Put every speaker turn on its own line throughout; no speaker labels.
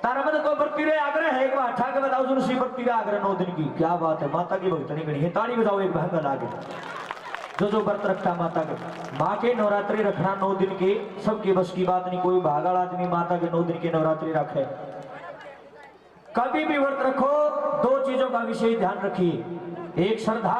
तारा मत को बरती रे आग्रह है एक बार ठा के बताओ सुन सी बरती रे आग्रह 9 दिन की क्या बात है। माता की भक्तनी गणी है, ताली बजाओ एक बहन लागे। जो व्रत रखता माता के, माँ के नवरात्रि रखना 9 दिन के सबके बस की बात नहीं। कोई भागल आदमी माता के 9 दिन के नवरात्रि रखे। कभी भी व्रत रखो 2 चीजों का विशेष ध्यान रखिए, एक श्रद्धा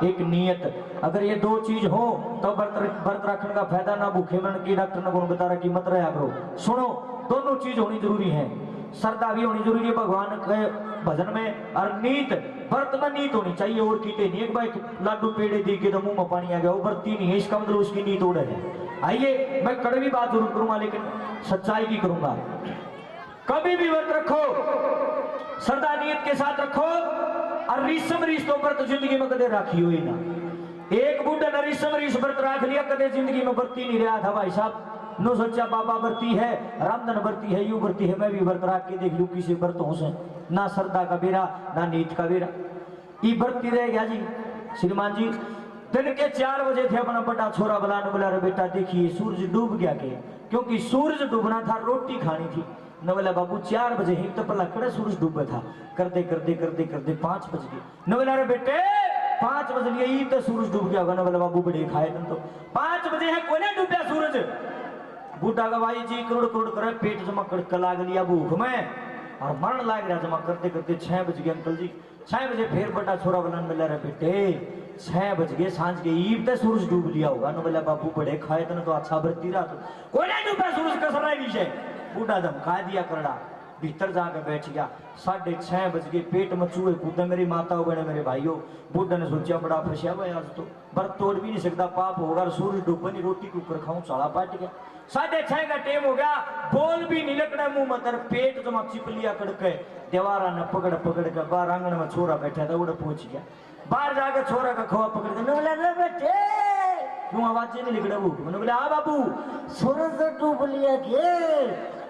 एक नियत। अगर ये 2 चीज हो तो व्रत रखने का फायदा ना। भूखे मन की डॉक्टर ने गुण बता रहा कि मत रहा करो। सुनो, दोनों चीज होनी जरूरी है। श्रद्धा भी होनी जरूरी है भगवान के भजन में, और नीत व्रत में नीत होनी चाहिए। और कीते नहीं एक बार लाडू पेड़े दी के तो मुंह में पानी आ गया, वो व्रती नहीं है, इसका मतलब उसकी नीत उड़ है। आइए मैं कड़वी बात जरूर करूंगा लेकिन सच्चाई की करूंगा। कभी भी व्रत रखो श्रद्धा नियत के साथ रखो, और रीसम रीस तो व्रत जिंदगी में कदे राखी हुई ना। एक बूढ़ा ने रीसम रीस व्रत राख लिया, कदे जिंदगी में व्रती नहीं रहा था भाई साहब। नो सोचा बाबा व्रती है, रामधन व्रती है, यू व्रती है, मैं भी व्रत राख के देख लू किसी व्रतों से। ना श्रद्धा का बेरा ना नीत का बेरा, ये व्रती रह गया जी। श्रीमान जी दिन के 4 बजे थे, अपना बड़ा छोरा बुलाने बोला रे बेटा देखिए सूरज डूब गया के, क्योंकि सूरज डूबना था, रोटी खानी थी। न बोला बाबू 4 बजे ही तो पहला कड़े सूरज डूबा था। करते करते करते करते 5 बज गए। न बोला रे बेटे 5 बज गए ही तो सूरज डूब गया होगा। न बोला बाबू बड़े खाए तुम तो 5 बजे है कोई नहीं डूबा सूरज। बूढ़ा का भाई जी करोड़ करोड़ करे, पेट जमा कर लाग लिया भूख में और मरण लाग रहा। जमा करते करते 6 बज गए अंकल जी। 6 बजे फिर बड़ा छोरा बनाने मिला रे बेटे 6 बज गए सांझ के ईब तो सूरज डूब लिया होगा। न बोला बाबू बड़े खाए तने तो अच्छा भरती रहा तो कोई नहीं डूबा सूरज कसर रहा नीचे। बूढ़ा धमका दिया करड़ा, भीतर जाकर बैठ गया। 6:30 बज गए, पेट में चूहे कूदे। मेरी माता हो बने मेरे भाइयों, बूढ़ा ने सोचा बड़ा फंसिया भाई आज तो व्रत तोड़ भी नहीं सकता, पाप होगा। सूरज डूबे नहीं, रोटी के ऊपर खाऊं साला पाट गया। 6:30 का टाइम हो गया, बोल भी नहीं लगना मुंह मतर, पेट जमा चिप लिया कड़के दीवारा ने पकड़ पकड़ के बाहर आंगन में छोरा बैठा था, उड़े पहुंच गया। बाहर जाकर छोरा का खोआ पकड़ के बेटे क्यों आवाज नहीं लिख रहा। मैंने बोला हाँ बाबू सूरज डूब लिया के।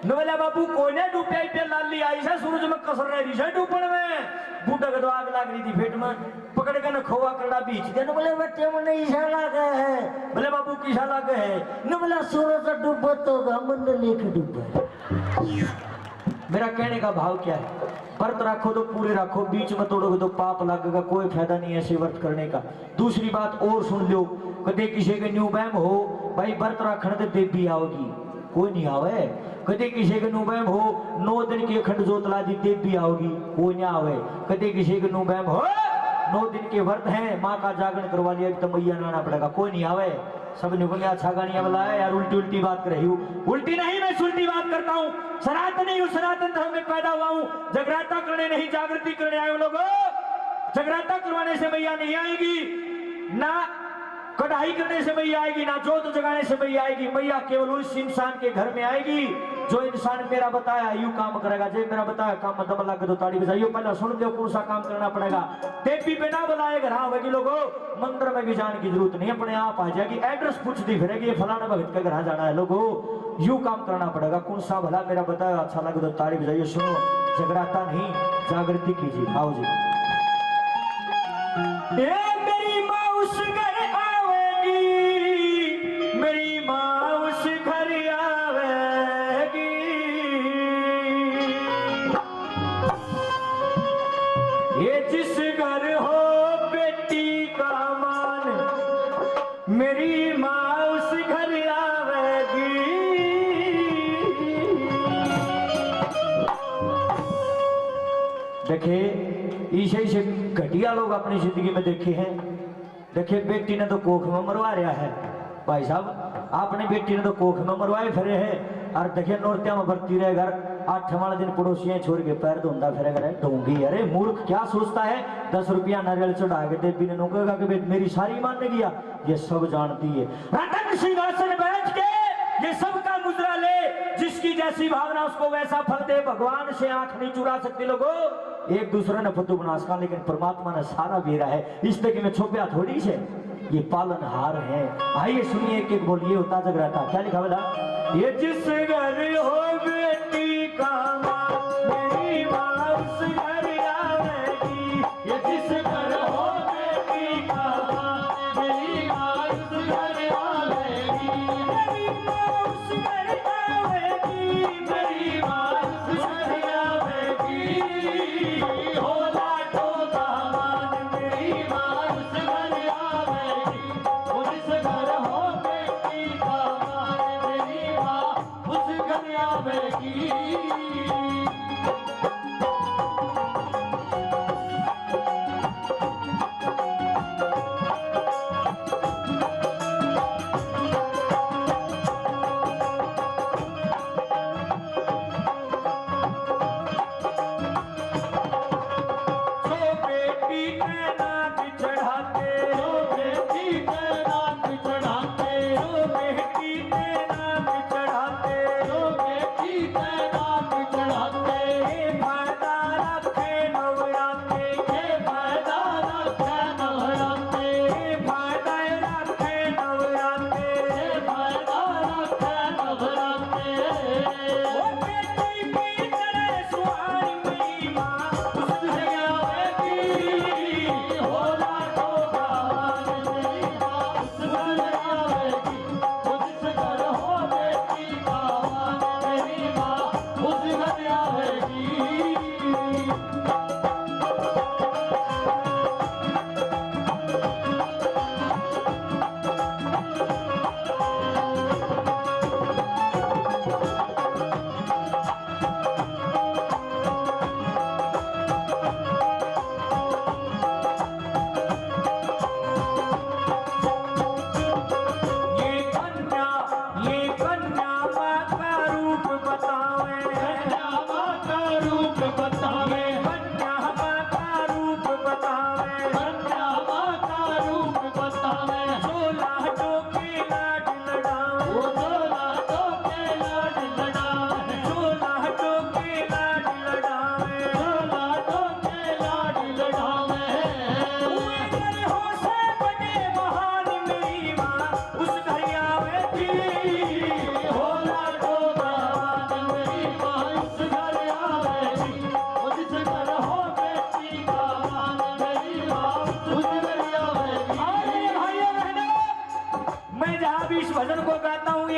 न बोला बाबू कोई ने डूबे पे लाली आई से सूरज में कसर रही है डूबने में। बूढ़ा के तो आग लग रही थी पेट में, पकड़ के न खोआ करड़ा बीच दे। न बोले बेटे मैंने ईसा लागे है। बोले बाबू किसा लागे है। न बोला सूरज डूबो तो मन लेके डूबे। मेरा कहने का भाव क्या है, व्रत रखो तो पूरे रखो, बीच में तोड़ोगे तो पाप लगेगा, कोई फायदा नहीं ऐसे व्रत करने का। दूसरी बात और सुन लो, कदे किसी के न्यू बैम हो भाई व्रत रखने तो देवी आओगी, कोई नहीं आवे। कदे किसी के न्यू बैम हो 9 दिन की अखंड जोत ला दी देवी आओगी, कोई नहीं आवे। कदे किसी के न्यू बैम हो 9 दिन के व्रत है, माँ का जागरण करवा लिया तो मैया नाना पड़ेगा, कोई नहीं आवे। सब ने बोले अच्छा गानिया बुलाया यार, उल्टी उल्टी बात कर रही हूँ। उल्टी नहीं मैं सुल्टी बात करता हूँ, सनातनी हूँ, सनातन धर्म में पैदा हुआ हूँ। जगराता करने नहीं जागृति करने आए हो लोगों। जगराता करवाने से मैया नहीं आएगी, ना कढ़ाई करने से मैया आएगी, ना जोत जगाने से मैया आएगी। मैया केवल उस इंसान के घर में आएगी जो इंसान मेरा बताया यू काम करेगा। जो मेरा बताया काम में दम लगा तो ताड़ी बजाइयो। पहले सुन लो कौन सा काम करना पड़ेगा। देवी पे ना बुलाए घर आवेगी लोगों, मंदिर में भी जाने की जरूरत नहीं, अपने आप आ जाएगी। एड्रेस पूछती फिरेगी फलाना भगत के घर जाना है लोगों, यू काम करना पड़ेगा। कौन सा भला मेरा बताया अच्छा लगे तो ताड़ी बजाइए। सुनो जगराता नहीं जागृति कीजिए। आओ जी। मेरी माँ उस घर आवेगी, मेरी माँ उस घर आवेगी, ये जिस घर हो बेटी का मान, मेरी माँ उस घर आवेगी। देखे इसे घटिया लोग अपनी जिंदगी में देखे हैं। देखे बेटी ने तो कोख में मरवा रहा है भाई साहब, आपने बेटी ने तो कोख में मरवाए फिरे है। और देखिए नौरत्या में भर्ती रहे घर 8 वाले दिन पड़ोसियां छोड़ के पैर धोंदा फिरे घर ढोंगी। अरे मूर्ख क्या सोचता है, 10 रुपया नारियल चढ़ा के देवी ने नौकेगा कि मेरी सारी मानने गया। ये सब जानती है, रतन सिंहासन बैठ के ये सबका मुद्रा ले, जिसकी जैसी भावना उसको वैसा फल दे। भगवान से आंख नहीं चुरा सकती लोगों, एक दूसरे ने फतू बना सका, लेकिन परमात्मा ने सारा बेरा है। इस तक में छुपया थोड़ी से, ये पालनहार है। आइए सुनिए एक एक बोलिए होता जगराता क्या लिखा बोला। ये जिस घर हो बेटी का मां, मेरी मां उस घर आवेगी। ये जिस घर हो बेटी का मां, मेरी मां उस घर आवेगी। मेरी मां उस घर आवेगी, मेरी मां उस घर
आवेगी।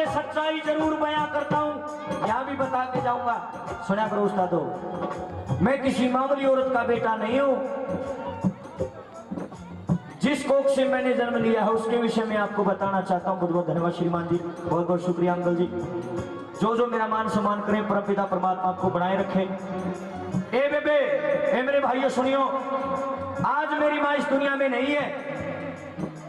सच्चाई जरूर बयां करता हूं, यहां भी बता के जाऊंगा। सुना करो उस्तादो, मैं किसी मामूली औरत का बेटा नहीं हूं। जिस कोख से मैंने जन्म लिया है उसके विषय में आपको बताना चाहता हूं। बहुत बहुत धन्यवाद श्रीमान जी, बहुत बहुत शुक्रिया अंकल जी। जो जो मेरा मान सम्मान करें, परमपिता परमात्मा आपको बनाए रखे। ए बेबे, ए मेरे भाइयों सुनियो, आज मेरी माँ इस दुनिया में नहीं है।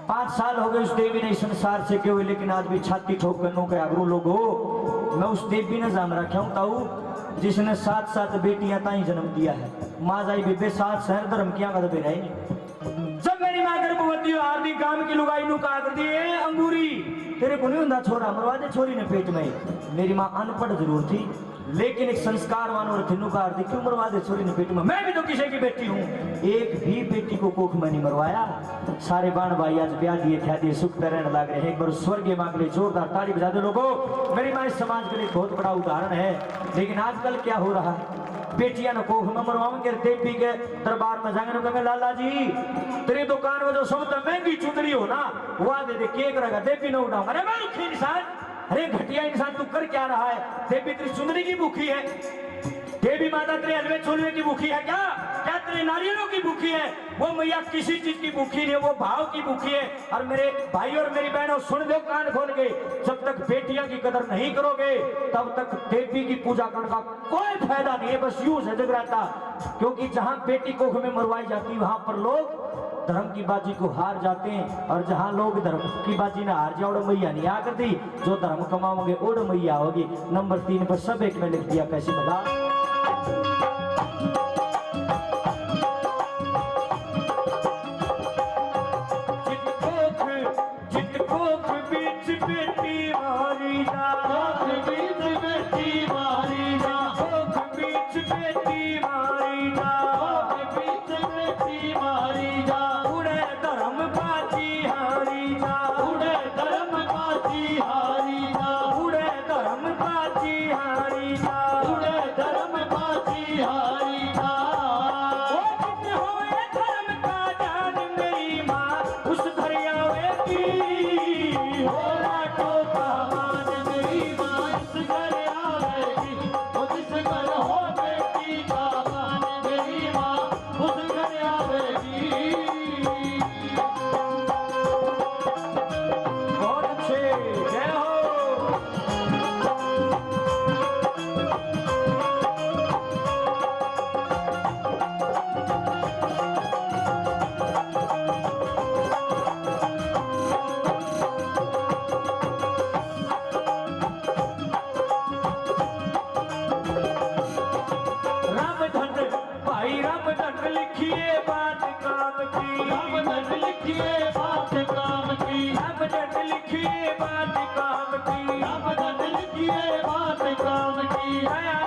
5 साल हो गए उस देवी ने संसार से क्यों, लेकिन आज भी छाती ठोक कर नो के अगरू लोग हो। मैं उस देवी ने जान रखा हूं ताऊ जिसने 7 बेटियां ताई जन्म दिया है। माँ जाई बेबे 7 शहर धर्म किया का बेरा ही नहीं। जब मेरी माँ गर्भवती हो, आदि काम की लुगाई नु का कर दिए अंगूरी तेरे को नहीं होता छोरा, मरवा दे छोरी ने पेट में। मेरी माँ अनपढ़ जरूर थी लेकिन एक संस्कारवान और थिनुकार थी, क्यों मरवा दे छोरी ने पेट में। मैं भी तो किसी की बेटी हूँ, एक भी बेटी को कोख में नहीं मरवाया। सारे बाण भाई आज ब्याह दिए ख्या दिए सुख रहने लग रहे हैं। एक बार स्वर्गीय मांग ले जोरदार ताली बजा दे लोगों। मेरी माँ इस समाज के लिए बहुत बड़ा उदाहरण है। लेकिन आजकल क्या हो रहा है, बेटियां न कोख में मरवाओगे, देवी के दरबार में जाएंगे, कहेंगे लाला जी तेरी दुकान में जो सबसे महंगी चुंदड़ी हो ना वो दे दे, केक रहेगा देवी न उठाऊंगा। अरे मैं रुखी इंसान, अरे घटिया इंसान तू कर क्या रहा है। देवी तेरी चुंदड़ी की भूखी है, देवी माता तेरे हलवे छोलवे की भूखी है क्या? क्या तेरे नारियलों की भूखी है? वो मैया किसी चीज की भूखी नहीं है, वो भाव की भूखी है। और मेरे भाई और मेरी बहनों सुन लो कान खोल के, जब तक बेटियां की कदर नहीं करोगे तब तक देवी की पूजा करने का कोई फायदा नहीं है। बस यूं है जगराता, क्योंकि जहां बेटी कोख में मरवाई जाती है वहां पर लोग धर्म की बाजी को हार जाते हैं। और जहां लोग धर्म की बाजी ना हार जाए, ओड मैया नहीं आ करती। जो धर्म कमाओगे ओड मैया होगी। नंबर 3 पर सब एक में लिख दिया, कैसे बता।
धर्म बाजी हारी जा।
जग लिखिए बात काम की,
रब जग लिखिए बात काम की,
रब जग लिखिए बात काम की,
रब जग लिखिए बात काम की।
दया